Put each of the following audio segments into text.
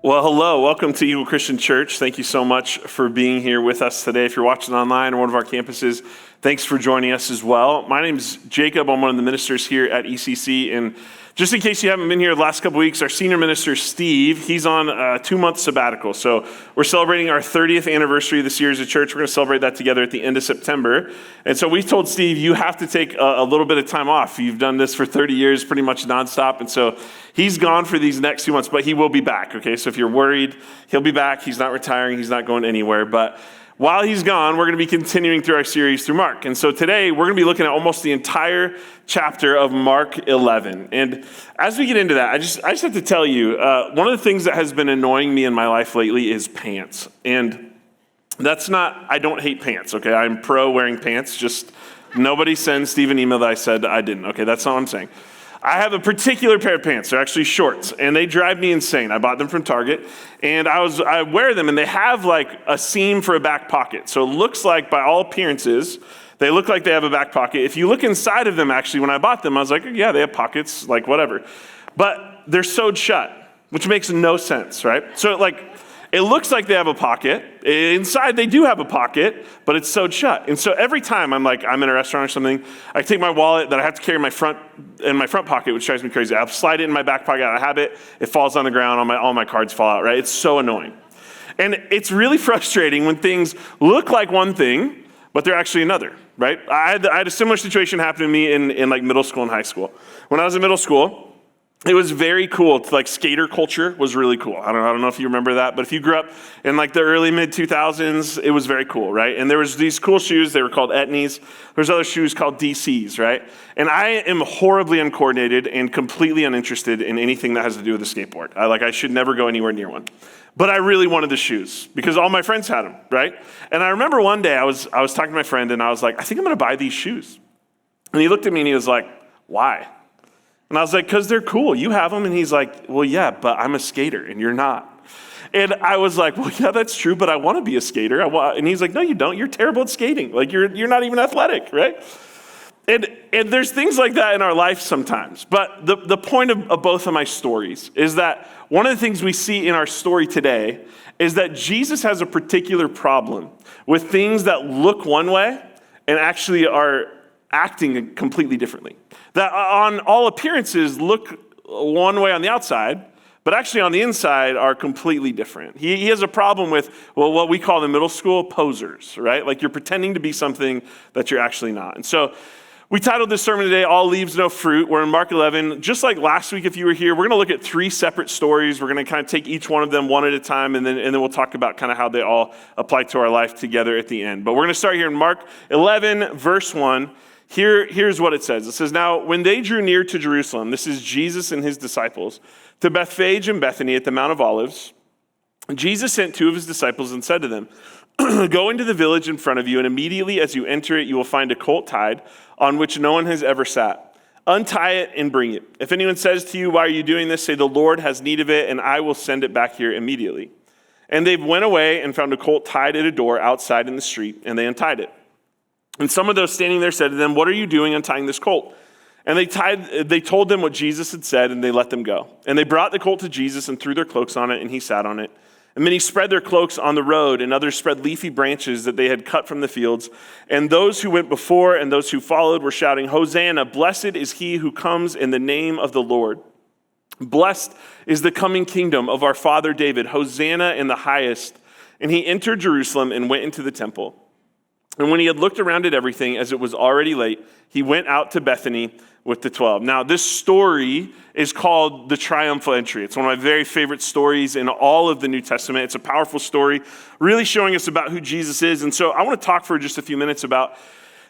Well, hello. Welcome to Eagle Christian Church. Thank you so much for being here with us today. If you're watching online or one of our campuses, thanks for joining us as well. My name's Jacob. I'm one of the ministers here at ECC. And just in case you haven't been here the last couple weeks, our senior minister, Steve, he's on a 2-month sabbatical. So we're celebrating our 30th anniversary this year as a church. We're going to celebrate that together at the end of September. And so we told Steve, you have to take a little bit of time off. You've done this for 30 years, pretty much nonstop. And so he's gone for these next few months, but he will be back, okay? So if you're worried, he'll be back. He's not retiring. He's not going anywhere. But while he's gone, we're going to be continuing through our series through Mark. And so today, we're going to be looking at almost the entire chapter of Mark 11. And as we get into that, I just have to tell you, one of the things that has been annoying me in my life lately is pants. And that's not, I don't hate pants, okay? I'm pro wearing pants. Just nobody send Steve an email that I said I didn't, okay? That's not what I'm saying. I have a particular pair of pants. They're actually shorts, and they drive me insane. I bought them from Target, and I wear them, and they have like a seam for a back pocket. So it looks like, by all appearances, they look like they have a back pocket. If you look inside of them, actually, when I bought them, I was like, yeah, they have pockets, like whatever. But they're sewed shut, which makes no sense, right? So it looks like they have a pocket. Inside, they do have a pocket, but it's sewed shut. And so every time I'm in a restaurant or something, I take my wallet that I have to carry in my front pocket, which drives me crazy. I'll slide it in my back pocket. I have it. It falls on the ground. All my cards fall out, right? It's so annoying. And it's really frustrating when things look like one thing, but they're actually another, right? I had a similar situation happen to me in like middle school and high school. When I was in middle school, it was very cool. Skater culture was really cool. I don't know if you remember that, but if you grew up in like the early mid 2000s, it was very cool, right? And there was these cool shoes. They were called Etnies. There's other shoes called DCs, right? And I am horribly uncoordinated and completely uninterested in anything that has to do with a skateboard. I should never go anywhere near one. But I really wanted the shoes because all my friends had them, right? And I remember one day I was talking to my friend and I was like, I think I'm going to buy these shoes. And he looked at me and he was like, why? And I was like, because they're cool. You have them. And he's like, well, yeah, but I'm a skater and you're not. And I was like, well, yeah, that's true, but I want to be a skater. And he's like, no, you don't. You're terrible at skating. Like, you're not even athletic, right? And there's things like that in our life sometimes. But the point of both of my stories is that one of the things we see in our story today is that Jesus has a particular problem with things that look one way and actually are acting completely differently. That on all appearances look one way on the outside, but actually on the inside are completely different. He has a problem with, well, what we call in middle school, posers, right? Like you're pretending to be something that you're actually not. And so we titled this sermon today, All Leaves, No Fruit. We're in Mark 11. Just like last week, if you were here, we're going to look at 3 separate stories. We're going to kind of take each one of them one at a time, and then we'll talk about kind of how they all apply to our life together at the end. But we're going to start here in Mark 11, verse 1. Here's what it says. It says, now, when they drew near to Jerusalem, this is Jesus and his disciples, to Bethphage and Bethany at the Mount of Olives, Jesus sent 2 of his disciples and said to them, go into the village in front of you, and immediately as you enter it, you will find a colt tied on which no one has ever sat. Untie it and bring it. If anyone says to you, why are you doing this? Say, the Lord has need of it, and I will send it back here immediately. And they went away and found a colt tied at a door outside in the street, and they untied it. And some of those standing there said to them, what are you doing untying this colt? And they told them what Jesus had said, and they let them go. And they brought the colt to Jesus and threw their cloaks on it, and he sat on it. And many spread their cloaks on the road, and others spread leafy branches that they had cut from the fields. And those who went before and those who followed were shouting, Hosanna, blessed is he who comes in the name of the Lord. Blessed is the coming kingdom of our father David. Hosanna in the highest. And he entered Jerusalem and went into the temple. And when he had looked around at everything, as it was already late, he went out to Bethany with the 12. Now, this story is called the triumphal entry. It's one of my very favorite stories in all of the New Testament. It's a powerful story, really showing us about who Jesus is. And so I want to talk for just a few minutes about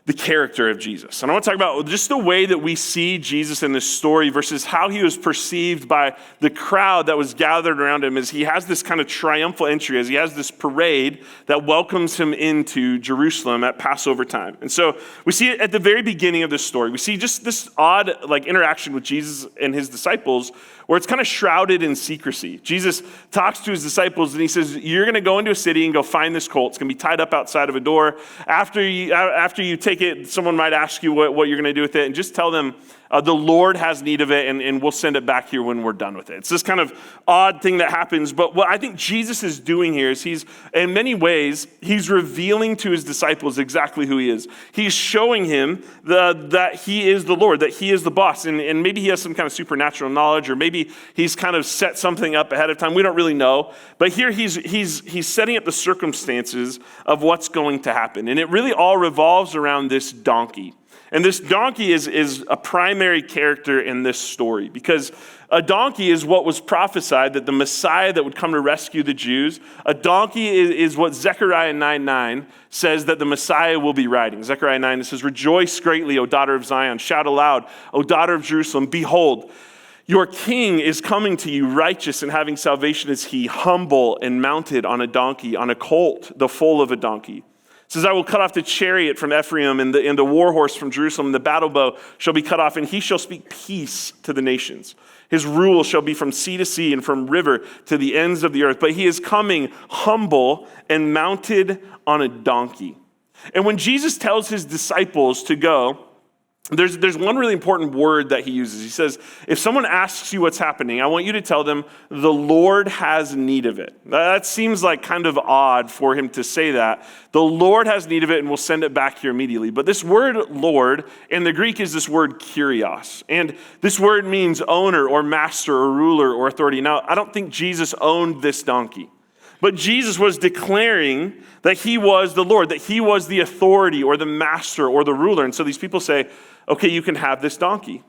the character of Jesus. And I want to talk about just the way that we see Jesus in this story versus how he was perceived by the crowd that was gathered around him as he has this kind of triumphal entry, as he has this parade that welcomes him into Jerusalem at Passover time. And so we see it at the very beginning of this story. We see just this odd interaction with Jesus and his disciples where it's kind of shrouded in secrecy. Jesus talks to his disciples and he says, you're going to go into a city and go find this colt. It's going to be tied up outside of a door. After you take it, someone might ask you what you're going to do with it, and just tell them The Lord has need of it, and we'll send it back here when we're done with it. It's this kind of odd thing that happens, but what I think Jesus is doing here is in many ways, he's revealing to his disciples exactly who he is. He's showing him that he is the Lord, that he is the boss, and maybe he has some kind of supernatural knowledge, or maybe he's kind of set something up ahead of time. We don't really know, but here he's setting up the circumstances of what's going to happen, and it really all revolves around this donkey. And this donkey is a primary character in this story because a donkey is what was prophesied, that the Messiah that would come to rescue the Jews. A donkey is what Zechariah 9:9 says that the Messiah will be riding. Zechariah 9, it says, "Rejoice greatly, O daughter of Zion. Shout aloud, O daughter of Jerusalem. Behold, your king is coming to you, righteous and having salvation is he, humble and mounted on a donkey, on a colt, the foal of a donkey. It says, I will cut off the chariot from Ephraim and the war horse from Jerusalem. The battle bow shall be cut off, and he shall speak peace to the nations. His rule shall be from sea to sea and from river to the ends of the earth. But he is coming humble and mounted on a donkey." And when Jesus tells his disciples to go, there's one really important word that he uses. He says, if someone asks you what's happening, I want you to tell them, the Lord has need of it. That seems like kind of odd for him to say that. The Lord has need of it, and we'll send it back here immediately. But this word Lord in the Greek is this word kurios. And this word means owner or master or ruler or authority. Now, I don't think Jesus owned this donkey. But Jesus was declaring that he was the Lord, that he was the authority or the master or the ruler. And so these people say, okay, you can have this donkey.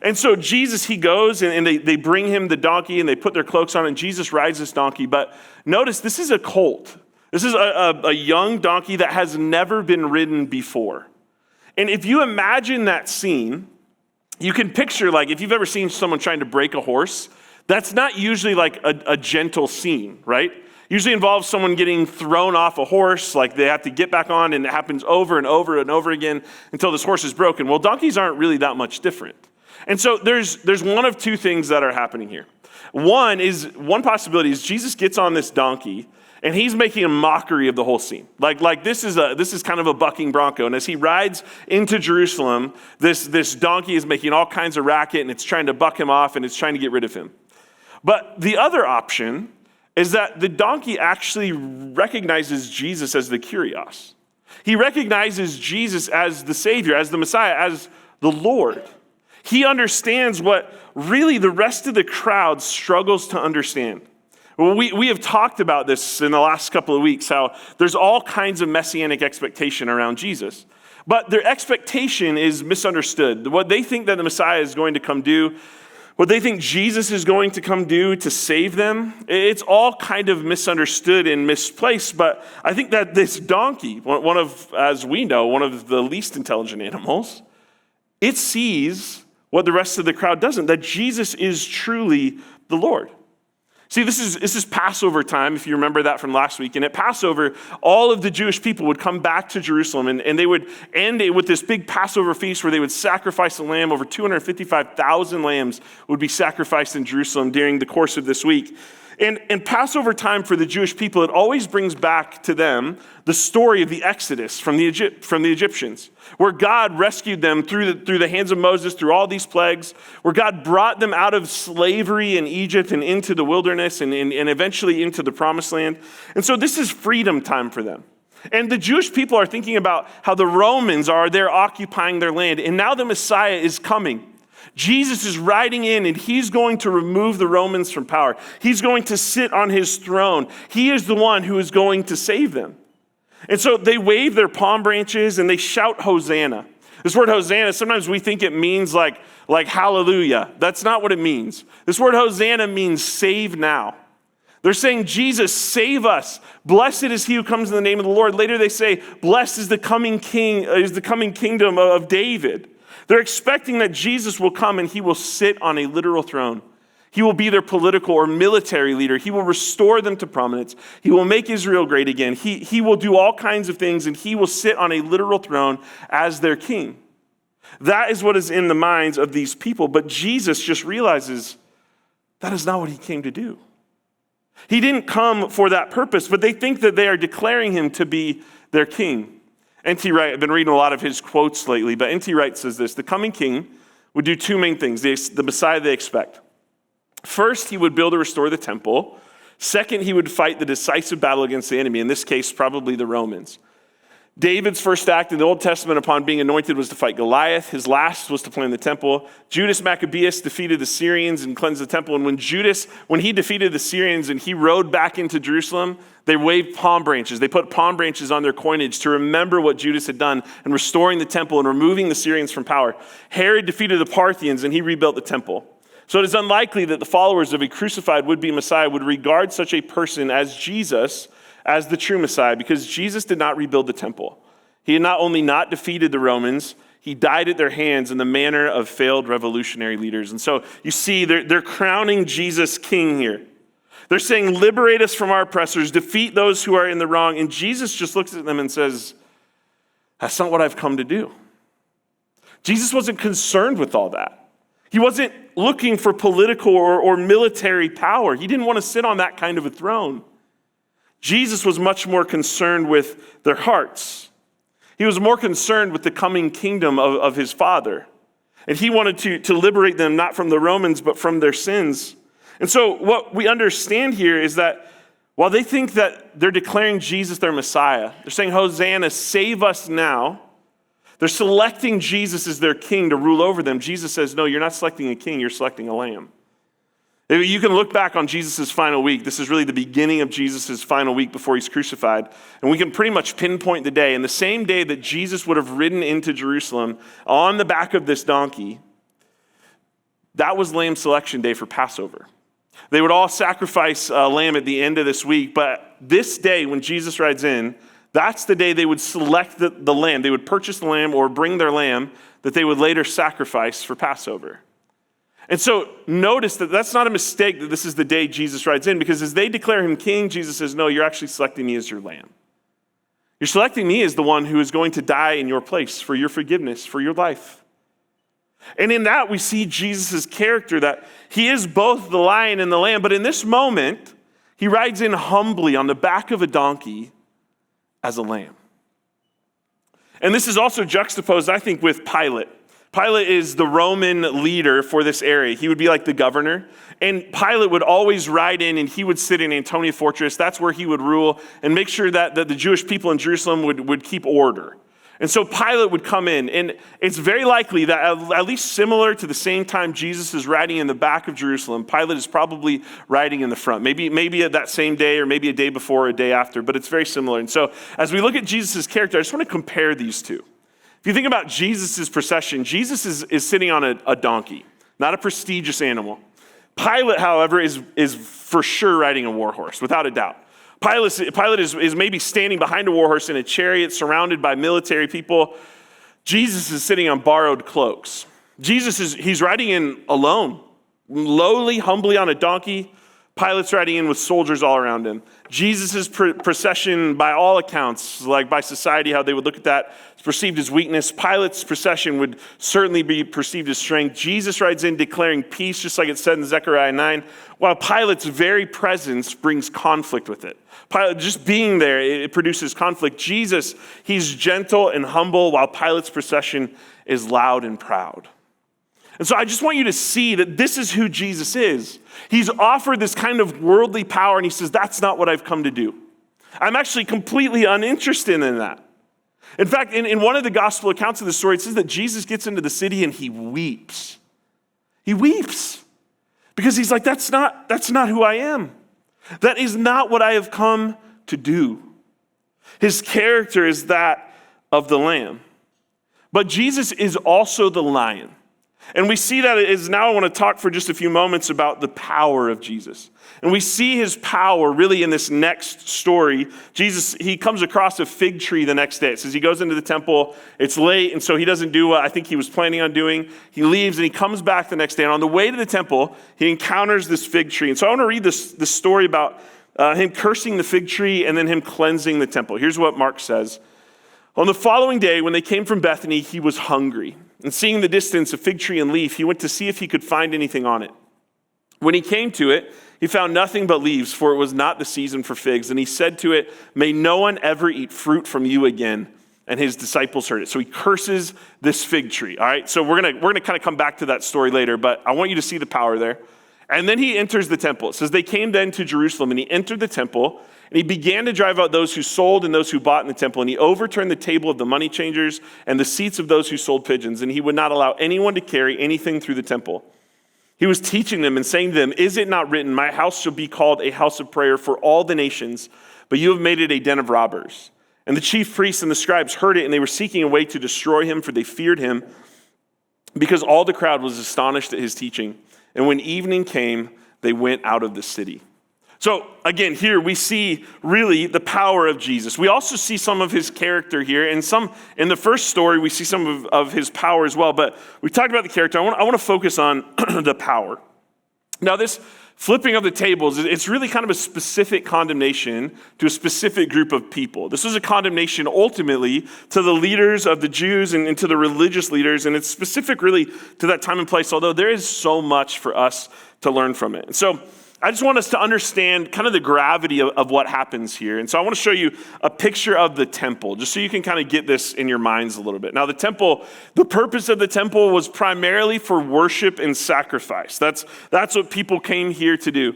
And so Jesus, he goes and they bring him the donkey and they put their cloaks on, and Jesus rides this donkey. But notice, this is a colt. This is a young donkey that has never been ridden before. And if you imagine that scene, you can picture, like, if you've ever seen someone trying to break a horse, that's not usually like a gentle scene, right? Usually involves someone getting thrown off a horse, like they have to get back on, and it happens over and over and over again until this horse is broken. Well, donkeys aren't really that much different. And so there's one of two things that are happening here. One possibility is Jesus gets on this donkey, and he's making a mockery of the whole scene. Like this is kind of a bucking bronco. And as he rides into Jerusalem, this donkey is making all kinds of racket, and it's trying to buck him off, and it's trying to get rid of him. But the other option is that the donkey actually recognizes Jesus as the kurios. He recognizes Jesus as the Savior, as the Messiah, as the Lord. He understands what really the rest of the crowd struggles to understand. Well, we have talked about this in the last couple of weeks, how there's all kinds of messianic expectation around Jesus. But their expectation is misunderstood. What they think that the Messiah is going to come do, what they think Jesus is going to come do to save them, it's all kind of misunderstood and misplaced. But I think that this donkey, as we know, one of the least intelligent animals, it sees what the rest of the crowd doesn't, that Jesus is truly the Lord. See, this is Passover time, if you remember that from last week. And at Passover, all of the Jewish people would come back to Jerusalem, and they would end it with this big Passover feast where they would sacrifice a lamb. Over 255,000 lambs would be sacrificed in Jerusalem during the course of this week. And Passover time for the Jewish people, it always brings back to them the story of the Exodus from the Egyptians, where God rescued them through the hands of Moses, through all these plagues, where God brought them out of slavery in Egypt and into the wilderness and eventually into the promised land. And so this is freedom time for them. And the Jewish people are thinking about how the Romans are there occupying their land, and now the Messiah is coming. Jesus is riding in, and he's going to remove the Romans from power. He's going to sit on his throne. He is the one who is going to save them. And so they wave their palm branches and they shout Hosanna. This word Hosanna, sometimes we think it means like hallelujah. That's not what it means. This word Hosanna means save now. They're saying, Jesus, save us. Blessed is he who comes in the name of the Lord. Later they say, blessed is the coming king, is the coming kingdom of David. They're expecting that Jesus will come and he will sit on a literal throne. He will be their political or military leader. He will restore them to prominence. He will make Israel great again. He will do all kinds of things, and he will sit on a literal throne as their king. That is what is in the minds of these people. But Jesus just realizes that is not what he came to do. He didn't come for that purpose, but they think that they are declaring him to be their king. N.T. Wright, I've been reading a lot of his quotes lately, but N.T. Wright says this: the coming king would do two main things, the Messiah they expect. First, he would build and restore the temple. Second, he would fight the decisive battle against the enemy, in this case, probably the Romans. David's first act in the Old Testament upon being anointed was to fight Goliath. His last was to plan the temple. Judas Maccabeus defeated the Syrians and cleansed the temple. And when he defeated the Syrians and he rode back into Jerusalem, they waved palm branches. They put palm branches on their coinage to remember what Judas had done in restoring the temple and removing the Syrians from power. Herod defeated the Parthians and he rebuilt the temple. So it is unlikely that the followers of a crucified would-be Messiah would regard such a person as Jesus as the true Messiah, because Jesus did not rebuild the temple. He had not only not defeated the Romans, he died at their hands in the manner of failed revolutionary leaders. And so you see, they're crowning Jesus king here. They're saying, liberate us from our oppressors, defeat those who are in the wrong. And Jesus just looks at them and says, that's not what I've come to do. Jesus wasn't concerned with all that. He wasn't looking for political or military power. He didn't want to sit on that kind of a throne. Jesus was much more concerned with their hearts. He was more concerned with the coming kingdom of his Father. And he wanted to liberate them not from the Romans, but from their sins. And so what we understand here is that while they think that they're declaring Jesus their Messiah, they're saying, Hosanna, save us now. They're selecting Jesus as their king to rule over them. Jesus says, no, you're not selecting a king, you're selecting a lamb. You can look back on Jesus' final week. This is really the beginning of Jesus' final week before he's crucified. And we can pretty much pinpoint the day. And the same day that Jesus would have ridden into Jerusalem on the back of this donkey, that was lamb selection day for Passover. They would all sacrifice a lamb at the end of this week. But this day when Jesus rides in, that's the day they would select the lamb. They would purchase the lamb or bring their lamb that they would later sacrifice for Passover. And so notice that that's not a mistake that this is the day Jesus rides in, because as they declare him king, Jesus says, no, you're actually selecting me as your lamb. You're selecting me as the one who is going to die in your place for your forgiveness, for your life. And in that we see Jesus' character, that he is both the lion and the lamb, but in this moment, he rides in humbly on the back of a donkey as a lamb. And this is also juxtaposed, I think, with Pilate. Pilate is the Roman leader for this area. He would be like the governor. And Pilate would always ride in and he would sit in Antonia Fortress. That's where he would rule and make sure that the Jewish people in Jerusalem would keep order. And so Pilate would come in. And it's very likely that at least similar to the same time Jesus is riding in the back of Jerusalem, Pilate is probably riding in the front. Maybe at that same day or maybe a day before or a day after, but it's very similar. And so as we look at Jesus' character, I just want to compare these two. If you think about Jesus' procession, Jesus is sitting on a donkey, not a prestigious animal. Pilate, however, is for sure riding a war horse, without a doubt. Pilate is maybe standing behind a war horse in a chariot surrounded by military people. Jesus is sitting on borrowed cloaks. He's riding in alone, lowly, humbly on a donkey. Pilate's riding in with soldiers all around him. Jesus' procession, by all accounts, like by society, how they would look at that, is perceived as weakness. Pilate's procession would certainly be perceived as strength. Jesus rides in declaring peace, just like it said in Zechariah 9, while Pilate's very presence brings conflict with it. Pilate, just being there, it produces conflict. Jesus, he's gentle and humble, while Pilate's procession is loud and proud. And so I just want you to see that this is who Jesus is. He's offered this kind of worldly power, and he says, that's not what I've come to do. I'm actually completely uninterested in that. In fact, in one of the gospel accounts of the story, it says that Jesus gets into the city and he weeps. He weeps because he's like, that's not who I am. That is not what I have come to do. His character is that of the lamb. But Jesus is also the lion. And we see that is now I want to talk for just a few moments about the power of Jesus. And we see his power really in this next story. Jesus, he comes across a fig tree the next day. It says he goes into the temple, it's late, and so he doesn't do what I think he was planning on doing. He leaves and he comes back the next day. And on the way to the temple, he encounters this fig tree. And so I want to read this story about him cursing the fig tree and then him cleansing the temple. Here's what Mark says. On the following day, when they came from Bethany, he was hungry. And seeing the distance a fig tree and leaf, he went to see if he could find anything on it. When he came to it, he found nothing but leaves, for it was not the season for figs. And he said to it, may no one ever eat fruit from you again. and his disciples heard it. So he curses this fig tree, all right? So we're gonna kind of come back to that story later, but I want you to see the power there. And then he enters the temple. It says, they came then to Jerusalem, and he entered the temple, and he began to drive out those who sold and those who bought in the temple, and he overturned the table of the money changers and the seats of those who sold pigeons, and he would not allow anyone to carry anything through the temple. He was teaching them and saying to them, is it not written, my house shall be called a house of prayer for all the nations, but you have made it a den of robbers. And the chief priests and the scribes heard it, and they were seeking a way to destroy him, for they feared him, because all the crowd was astonished at his teaching. And when evening came, they went out of the city. So again, here we see really the power of Jesus. We also see some of his character here, and in the first story, we see some of his power as well. But we talked about the character. I want to focus on the power. Now, this flipping of the tables, it's really kind of a specific condemnation to a specific group of people. This was a condemnation ultimately to the leaders of the Jews and to the religious leaders, and it's specific really to that time and place, although there is so much for us to learn from it. And so I just want us to understand kind of the gravity of what happens here. And so I want to show you a picture of the temple, just so you can kind of get this in your minds a little bit. Now, the purpose of the temple was primarily for worship and sacrifice. That's what people came here to do.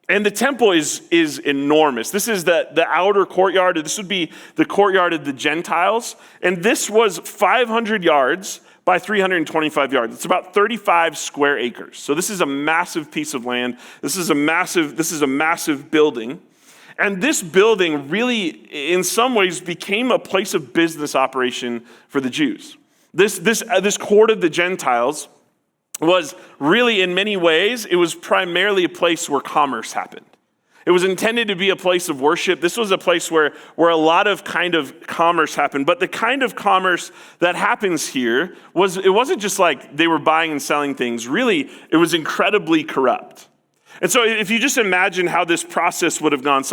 And the temple is enormous. This is the outer courtyard. This would be the courtyard of the Gentiles. And this was 500 yards by 325 yards. It's about 35 square acres. So this is a massive piece of land. This is a massive building. And this building really, in some ways, became a place of business operation for the Jews. This court of the Gentiles was really, in many ways, it was primarily a place where commerce happened. It was intended to be a place of worship. This was a place where a lot of kind of commerce happened. But the kind of commerce that happens here it wasn't just like they were buying and selling things. Really, it was incredibly corrupt. And so if you just imagine how this process would have gone,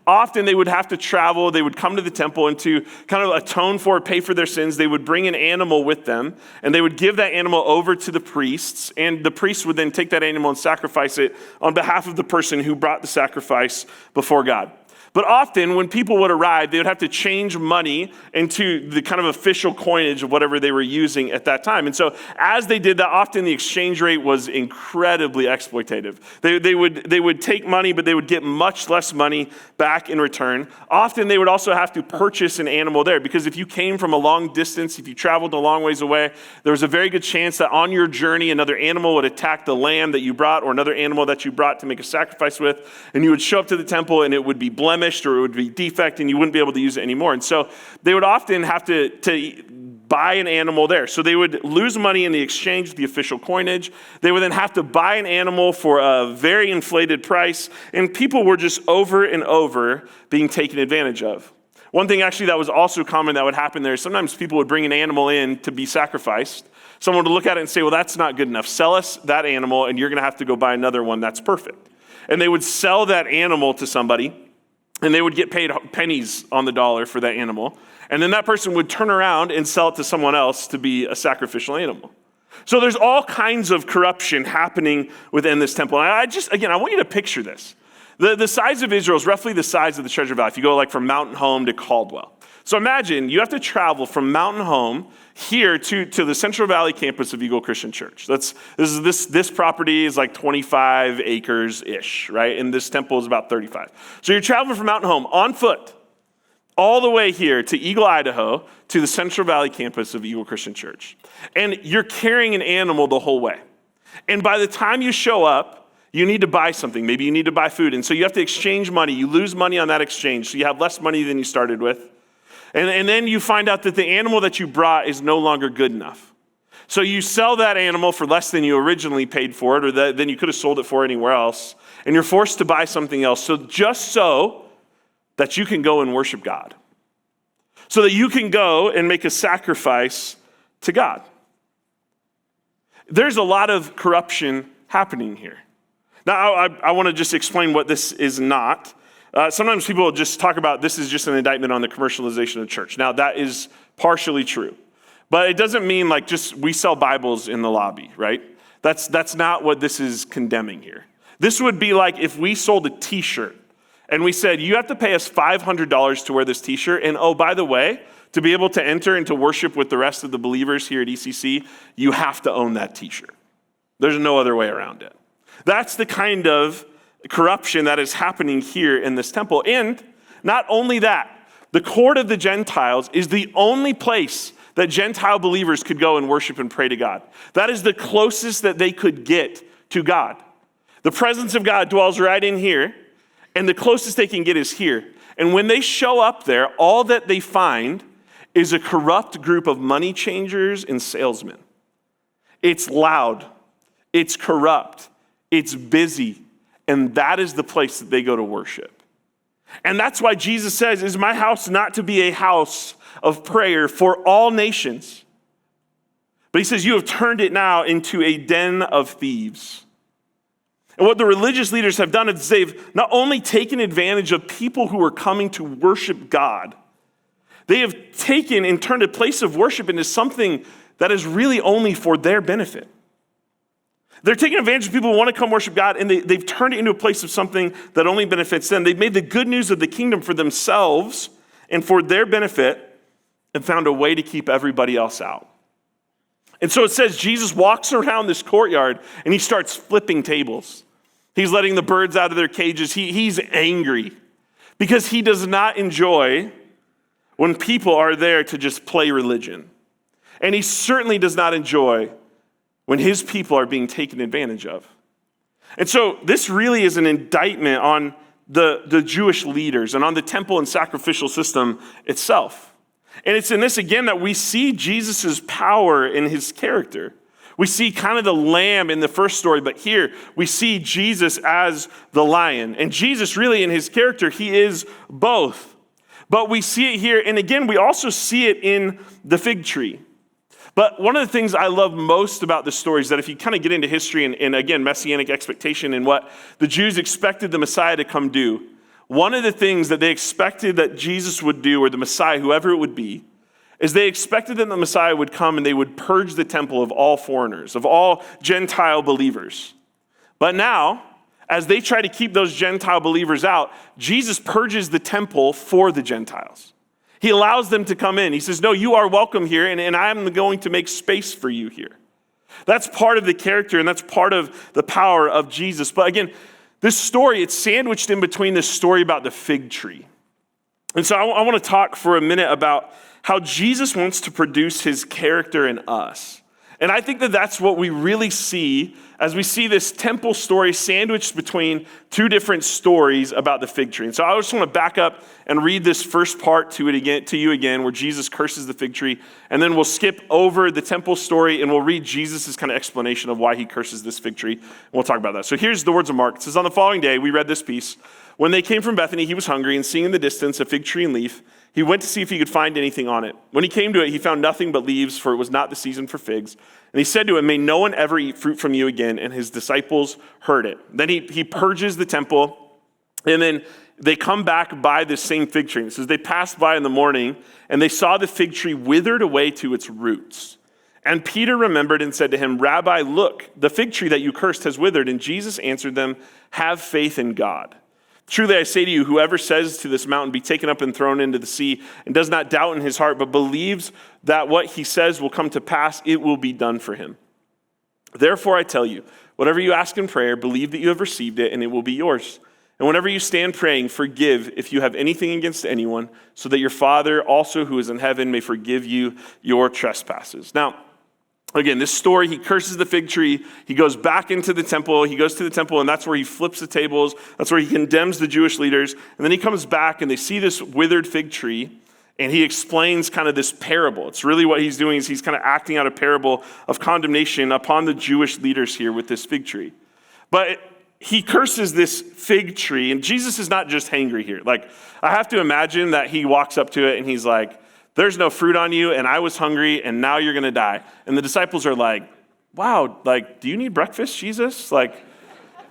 often they would have to travel, they would come to the temple, and to kind of atone for, pay for their sins, they would bring an animal with them, and they would give that animal over to the priests, and the priests would then take that animal and sacrifice it on behalf of the person who brought the sacrifice before God. But often when people would arrive, they would have to change money into the kind of official coinage of whatever they were using at that time. And so as they did that, often the exchange rate was incredibly exploitative. They would take money, but they would get much less money back in return. Often they would also have to purchase an animal there, because if you came from a long distance, if you traveled a long ways away, there was a very good chance that on your journey, another animal would attack the lamb that you brought or another animal that you brought to make a sacrifice with, and you would show up to the temple and it would be blemished, or it would be defect, and you wouldn't be able to use it anymore. And so they would often have to buy an animal there. So they would lose money in the exchange of the official coinage. They would then have to buy an animal for a very inflated price, and people were just over and over being taken advantage of. One thing actually that was also common that would happen there is sometimes people would bring an animal in to be sacrificed. Someone would look at it and say, well, that's not good enough. Sell us that animal, and you're going to have to go buy another one that's perfect. And they would sell that animal to somebody, and they would get paid pennies on the dollar for that animal. And then that person would turn around and sell it to someone else to be a sacrificial animal. So there's all kinds of corruption happening within this temple. And I want you to picture this. The size of Israel is roughly the size of the Treasure Valley if you go like from Mountain Home to Caldwell. So imagine you have to travel from Mountain Home here to the Central Valley campus of Eagle Christian Church. This property is like 25 acres-ish, right? And this temple is about 35. So you're traveling from Mountain Home on foot all the way here to Eagle, Idaho, to the Central Valley campus of Eagle Christian Church. And you're carrying an animal the whole way. And by the time you show up, you need to buy something. Maybe you need to buy food. And so you have to exchange money. You lose money on that exchange. So you have less money than you started with. And then you find out that the animal that you brought is no longer good enough. So you sell that animal for less than you originally paid for it, or than you could have sold it for anywhere else. And you're forced to buy something else. So that you can go and worship God. So that you can go and make a sacrifice to God. There's a lot of corruption happening here. Now, I want to just explain what this is not. Sometimes people just talk about this is just an indictment on the commercialization of church. Now, that is partially true. But it doesn't mean like just we sell Bibles in the lobby, right? That's not what this is condemning here. This would be like if we sold a t-shirt and we said, you have to pay us $500 to wear this t-shirt. And oh, by the way, to be able to enter and to worship with the rest of the believers here at ECC, you have to own that t-shirt. There's no other way around it. That's the kind of corruption that is happening here in this temple. And not only that, the court of the Gentiles is the only place that Gentile believers could go and worship and pray to God. That is the closest that they could get to God. The presence of God dwells right in here, and the closest they can get is here. And when they show up there, all that they find is a corrupt group of money changers and salesmen. It's loud, it's corrupt, it's busy, and that is the place that they go to worship. And that's why Jesus says, is my house not to be a house of prayer for all nations? But he says, you have turned it now into a den of thieves. And what the religious leaders have done is they've not only taken advantage of people who are coming to worship God, they have taken and turned a place of worship into something that is really only for their benefit. They're taking advantage of people who want to come worship God, and they've turned it into a place of something that only benefits them. They've made the good news of the kingdom for themselves and for their benefit and found a way to keep everybody else out. And so it says Jesus walks around this courtyard and he starts flipping tables. He's letting the birds out of their cages. He's angry because he does not enjoy when people are there to just play religion. And he certainly does not enjoy when his people are being taken advantage of. And so this really is an indictment on the Jewish leaders and on the temple and sacrificial system itself. And it's in this, again, that we see Jesus' power in his character. We see kind of the lamb in the first story, but here we see Jesus as the lion. And Jesus really in his character, he is both. But we see it here, and again, we also see it in the fig tree. But one of the things I love most about this story is that if you kind of get into history and again, messianic expectation and what the Jews expected the Messiah to come do, one of the things that they expected that Jesus would do, or the Messiah, whoever it would be, is they expected that the Messiah would come and they would purge the temple of all foreigners, of all Gentile believers. But now, as they try to keep those Gentile believers out, Jesus purges the temple for the Gentiles. He allows them to come in. He says, no, you are welcome here, and I'm going to make space for you here. That's part of the character, and that's part of the power of Jesus. But again, this story, it's sandwiched in between this story about the fig tree. And so I want to talk for a minute about how Jesus wants to produce his character in us. And I think that that's what we really see as we see this temple story sandwiched between two different stories about the fig tree. And so I just want to back up and read this first part to you again, where Jesus curses the fig tree. And then we'll skip over the temple story and we'll read Jesus' kind of explanation of why he curses this fig tree. And we'll talk about that. So here's the words of Mark. It says, on the following day, we read this piece. When they came from Bethany, he was hungry, and seeing in the distance a fig tree and leaf, he went to see if he could find anything on it. When he came to it, he found nothing but leaves, for it was not the season for figs. And he said to him, may no one ever eat fruit from you again. And his disciples heard it. Then he purges the temple, and then they come back by this same fig tree. It says they passed by in the morning, and they saw the fig tree withered away to its roots. And Peter remembered and said to him, Rabbi, look, the fig tree that you cursed has withered. And Jesus answered them, have faith in God. Truly I say to you, whoever says to this mountain, be taken up and thrown into the sea, and does not doubt in his heart, but believes that what he says will come to pass, it will be done for him. Therefore I tell you, whatever you ask in prayer, believe that you have received it, and it will be yours. And whenever you stand praying, forgive if you have anything against anyone, so that your Father also who is in heaven may forgive you your trespasses. Now, again, this story, he curses the fig tree. He goes back into the temple. He goes to the temple, and that's where he flips the tables. That's where he condemns the Jewish leaders. And then he comes back, and they see this withered fig tree, and he explains kind of this parable. It's really what he's doing is he's kind of acting out a parable of condemnation upon the Jewish leaders here with this fig tree. But he curses this fig tree, and Jesus is not just hangry here. Like, I have to imagine that he walks up to it, and he's like, there's no fruit on you, and I was hungry, and now you're going to die. And the disciples are like, wow, like, do you need breakfast, Jesus? Like,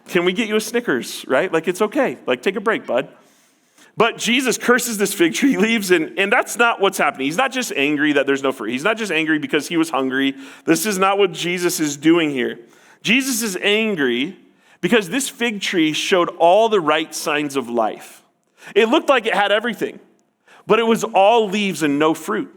can we get you a Snickers, right? Like, it's okay. Like, take a break, bud. But Jesus curses this fig tree, leaves, and that's not what's happening. He's not just angry that there's no fruit. He's not just angry because he was hungry. This is not what Jesus is doing here. Jesus is angry because this fig tree showed all the right signs of life. It looked like it had everything. but it was all leaves and no fruit.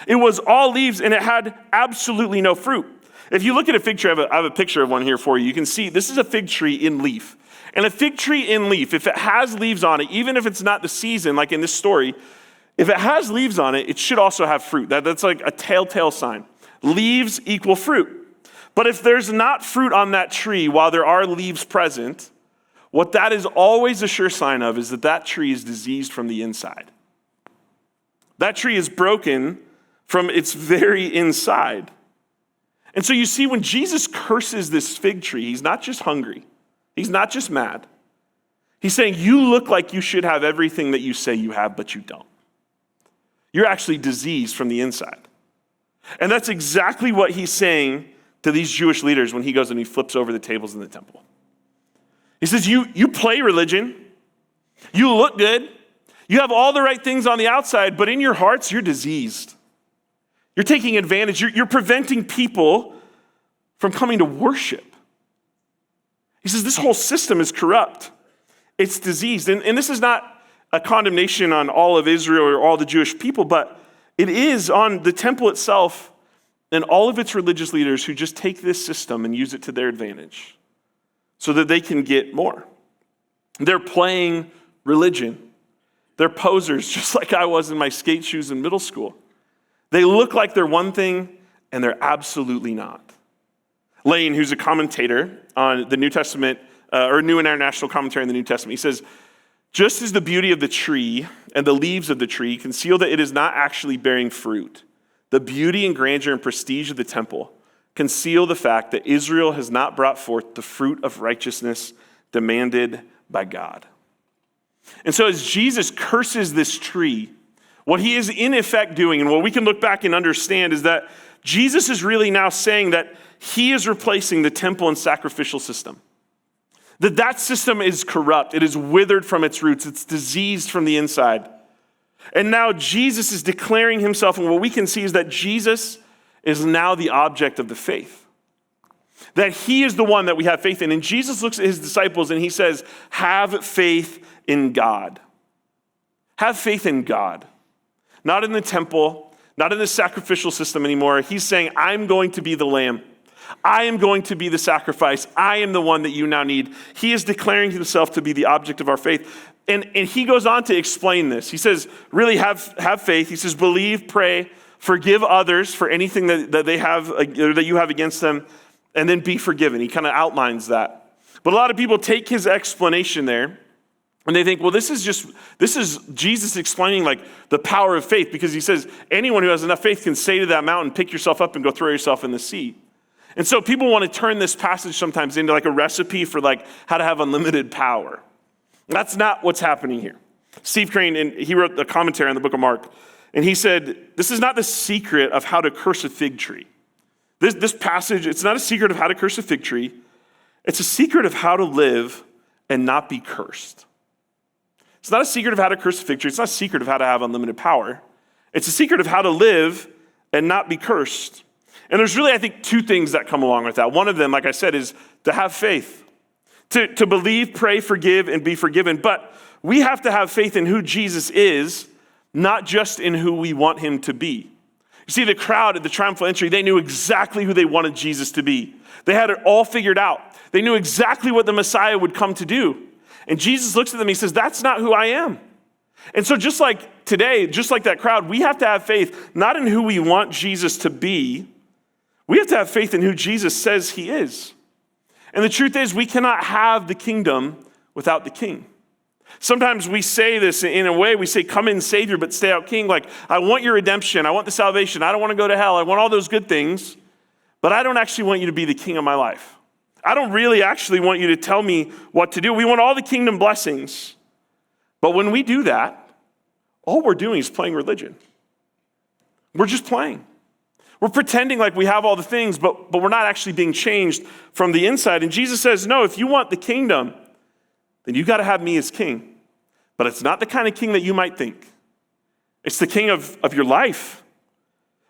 It was all leaves and it had absolutely no fruit. If you look at a fig tree, I have a picture of one here for you. You can see this is a fig tree in leaf. And a fig tree in leaf, if it has leaves on it, even if it's not the season, like in this story, if it has leaves on it, it should also have fruit. That's like a telltale sign. Leaves equal fruit. But if there's not fruit on that tree while there are leaves present, what that is always a sure sign of is that that tree is diseased from the inside. That tree is broken from its very inside. And so you see, when Jesus curses this fig tree, he's not just hungry. He's not just mad. He's saying, you look like you should have everything that you say you have, but you don't. You're actually diseased from the inside. And that's exactly what he's saying to these Jewish leaders when he goes and he flips over the tables in the temple. He says, you play religion. You look good. You have all the right things on the outside, but in your hearts, you're diseased. You're taking advantage. You're preventing people from coming to worship. He says this whole system is corrupt. It's diseased. And this is not a condemnation on all of Israel or all the Jewish people, but it is on the temple itself and all of its religious leaders who just take this system and use it to their advantage so that they can get more. They're playing religion. They're posers, just like I was in my skate shoes in middle school. They look like they're one thing, and they're absolutely not. Lane, who's a commentator on the New Testament, or New International Commentary on the New Testament, he says, just as the beauty of the tree and the leaves of the tree conceal that it is not actually bearing fruit, the beauty and grandeur and prestige of the temple conceal the fact that Israel has not brought forth the fruit of righteousness demanded by God. And so as Jesus curses this tree, what he is in effect doing, and what we can look back and understand, is that Jesus is really now saying that he is replacing the temple and sacrificial system. That system is corrupt. It is withered from its roots. It's diseased from the inside. And now Jesus is declaring himself, and what we can see is that Jesus is now the object of the faith. That he is the one that we have faith in. And Jesus looks at his disciples and he says, have faith in God. Have faith in God. Not in the temple, not in the sacrificial system anymore. He's saying, I'm going to be the lamb. I am going to be the sacrifice. I am the one that you now need. He is declaring himself to be the object of our faith. And he goes on to explain this. He says, really have faith. He says, believe, pray, forgive others for anything that they have, or that you have against them, and then be forgiven. He kind of outlines that. But a lot of people take his explanation there, and they think, well, this is Jesus explaining like the power of faith, because he says anyone who has enough faith can say to that mountain, pick yourself up and go throw yourself in the sea. And so people want to turn this passage sometimes into like a recipe for like how to have unlimited power. That's not what's happening here. Steve Crane, and he wrote a commentary on the book of Mark, and he said, this is not the secret of how to curse a fig tree. This passage, it's not a secret of how to curse a fig tree. It's a secret of how to live and not be cursed. It's not a secret of how to curse a fig tree. It's not a secret of how to have unlimited power. It's a secret of how to live and not be cursed. And there's really, I think, two things that come along with that. One of them, like I said, is to have faith. To believe, pray, forgive, and be forgiven. But we have to have faith in who Jesus is, not just in who we want him to be. You see, the crowd at the triumphal entry, they knew exactly who they wanted Jesus to be. They had it all figured out. They knew exactly what the Messiah would come to do. And Jesus looks at them, he says, that's not who I am. And so just like today, just like that crowd, we have to have faith, not in who we want Jesus to be. We have to have faith in who Jesus says he is. And the truth is, we cannot have the kingdom without the king. Sometimes we say this in a way, we say, come in Savior, but stay out King. Like, I want your redemption. I want the salvation. I don't want to go to hell. I want all those good things, but I don't actually want you to be the king of my life. I don't really actually want you to tell me what to do. We want all the kingdom blessings. But when we do that, all we're doing is playing religion. We're just playing. We're pretending like we have all the things, but we're not actually being changed from the inside. And Jesus says, no, if you want the kingdom, then you got to have me as king. But it's not the kind of king that you might think. It's the king of your life.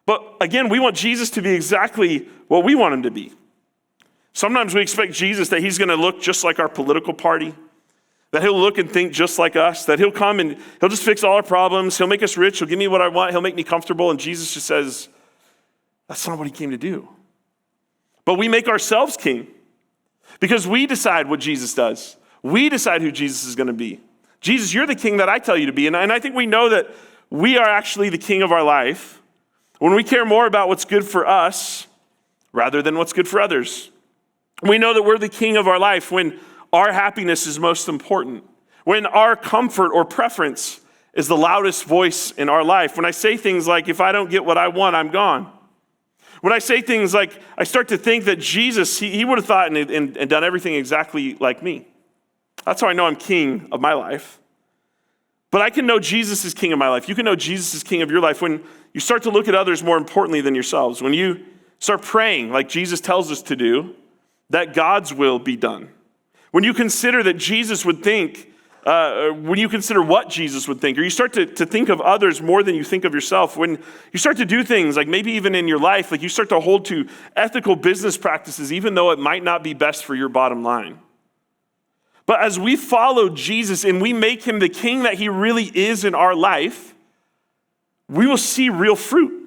But again, we want Jesus to be exactly what we want him to be. Sometimes we expect Jesus that he's going to look just like our political party, that he'll look and think just like us, that he'll come and he'll just fix all our problems. He'll make us rich. He'll give me what I want. He'll make me comfortable. And Jesus just says, that's not what he came to do. But we make ourselves king because we decide what Jesus does. We decide who Jesus is going to be. Jesus, you're the king that I tell you to be. And I think we know that we are actually the king of our life when we care more about what's good for us rather than what's good for others. We know that we're the king of our life when our happiness is most important, when our comfort or preference is the loudest voice in our life. When I say things like, if I don't get what I want, I'm gone. When I say things like, I start to think that Jesus, he would have thought and done everything exactly like me. That's how I know I'm king of my life. But I can know Jesus is king of my life. You can know Jesus is king of your life when you start to look at others more importantly than yourselves. When you start praying like Jesus tells us to do, that God's will be done. When you consider that Jesus would think, when you consider what Jesus would think, or you start to think of others more than you think of yourself, when you start to do things like maybe even in your life, like you start to hold to ethical business practices, even though it might not be best for your bottom line. But as we follow Jesus and we make him the king that he really is in our life, we will see real fruit.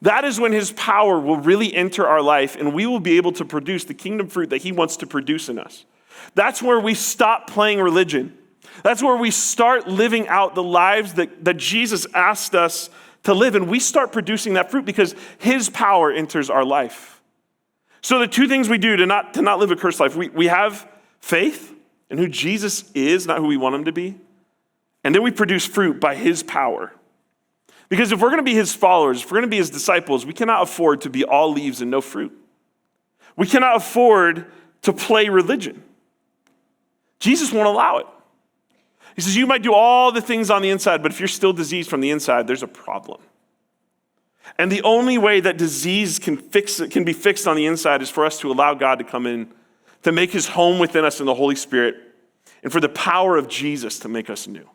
That is when his power will really enter our life and we will be able to produce the kingdom fruit that he wants to produce in us. That's where we stop playing religion. That's where we start living out the lives that Jesus asked us to live, and we start producing that fruit because his power enters our life. So the two things we do to not live a cursed life, we have faith in who Jesus is, not who we want him to be, and then we produce fruit by his power. Because if we're going to be his followers, if we're going to be his disciples, we cannot afford to be all leaves and no fruit. We cannot afford to play religion. Jesus won't allow it. He says, you might do all the things on the inside, but if you're still diseased from the inside, there's a problem. And the only way that disease can be fixed on the inside is for us to allow God to come in, to make his home within us in the Holy Spirit, and for the power of Jesus to make us new.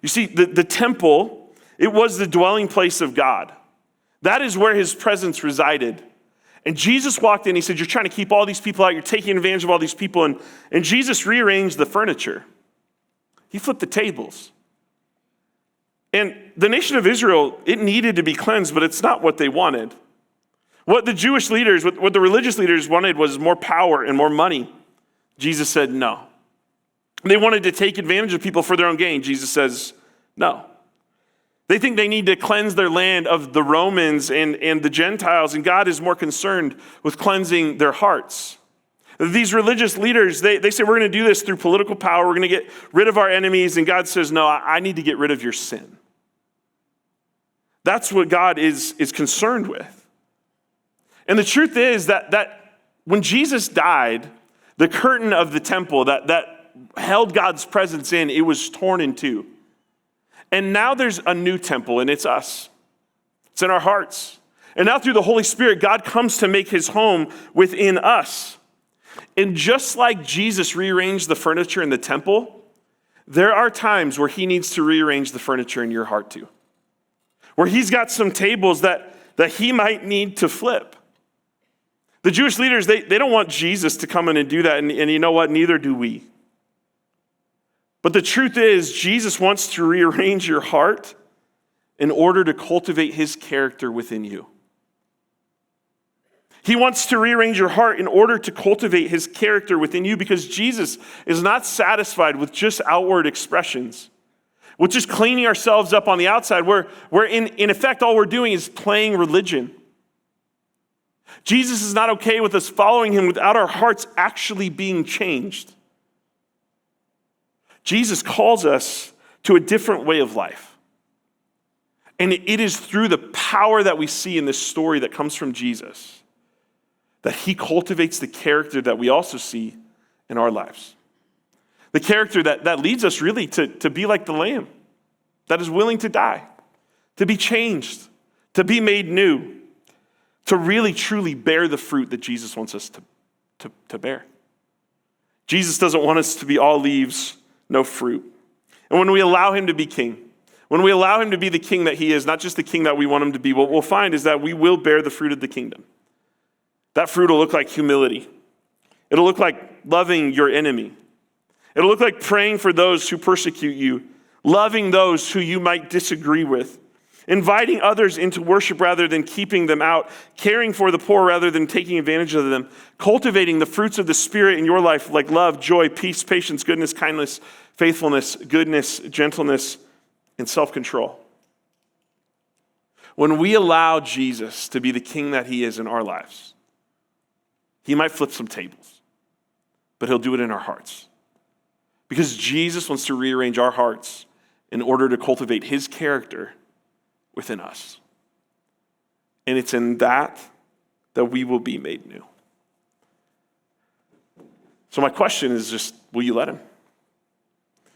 You see, the temple, it was the dwelling place of God. That is where his presence resided. And Jesus walked in, he said, you're trying to keep all these people out, you're taking advantage of all these people, and Jesus rearranged the furniture. He flipped the tables. And the nation of Israel, it needed to be cleansed, but it's not what they wanted. What the Jewish leaders, what the religious leaders wanted was more power and more money. Jesus said no. They wanted to take advantage of people for their own gain. Jesus says no. They think they need to cleanse their land of the Romans and the Gentiles, and God is more concerned with cleansing their hearts. These religious leaders, they say, we're going to do this through political power. We're going to get rid of our enemies. And God says, no, I need to get rid of your sin. That's what God is concerned with. And the truth is that when Jesus died, the curtain of the temple that held God's presence in, it was torn in two. And now there's a new temple, and it's us. It's in our hearts. And now through the Holy Spirit, God comes to make his home within us. And just like Jesus rearranged the furniture in the temple, there are times where he needs to rearrange the furniture in your heart too. Where he's got some tables that he might need to flip. The Jewish leaders, they don't want Jesus to come in and do that, and you know what? Neither do we. But the truth is, Jesus wants to rearrange your heart in order to cultivate his character within you. He wants to rearrange your heart in order to cultivate his character within you, because Jesus is not satisfied with just outward expressions, with just cleaning ourselves up on the outside, where in effect all we're doing is playing religion. Jesus is not okay with us following him without our hearts actually being changed. Jesus calls us to a different way of life. And it is through the power that we see in this story that comes from Jesus that he cultivates the character that we also see in our lives. The character that leads us really to be like the Lamb, that is willing to die, to be changed, to be made new, to really truly bear the fruit that Jesus wants us to bear. Jesus doesn't want us to be all leaves, no fruit. And when we allow him to be king, when we allow him to be the king that he is, not just the king that we want him to be, what we'll find is that we will bear the fruit of the kingdom. That fruit will look like humility. It'll look like loving your enemy. It'll look like praying for those who persecute you, loving those who you might disagree with, inviting others into worship rather than keeping them out, caring for the poor rather than taking advantage of them, cultivating the fruits of the Spirit in your life like love, joy, peace, patience, goodness, kindness, faithfulness, goodness, gentleness, and self-control. When we allow Jesus to be the king that he is in our lives, he might flip some tables, but he'll do it in our hearts. Because Jesus wants to rearrange our hearts in order to cultivate his character within us. And it's in that we will be made new. So my question is just, will you let him?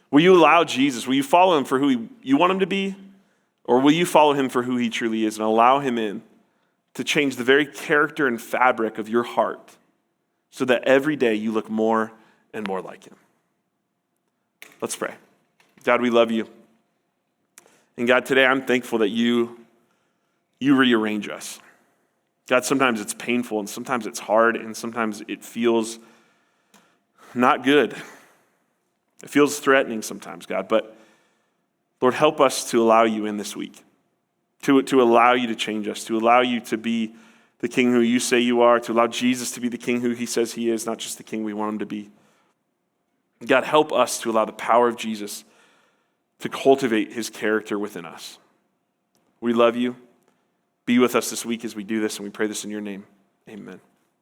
Will you allow Jesus? Will you follow him for who you want him to be? Or will you follow him for who he truly is and allow him in to change the very character and fabric of your heart so that every day you look more and more like him? Let's pray. God, we love you. And God, today I'm thankful that you rearrange us. God, sometimes it's painful and sometimes it's hard and sometimes it feels not good. It feels threatening sometimes, God, but Lord, help us to allow you in this week, to allow you to change us, to allow you to be the king who you say you are, to allow Jesus to be the king who he says he is, not just the king we want him to be. God, help us to allow the power of Jesus to cultivate his character within us. We love you. Be with us this week as we do this, and we pray this in your name. Amen.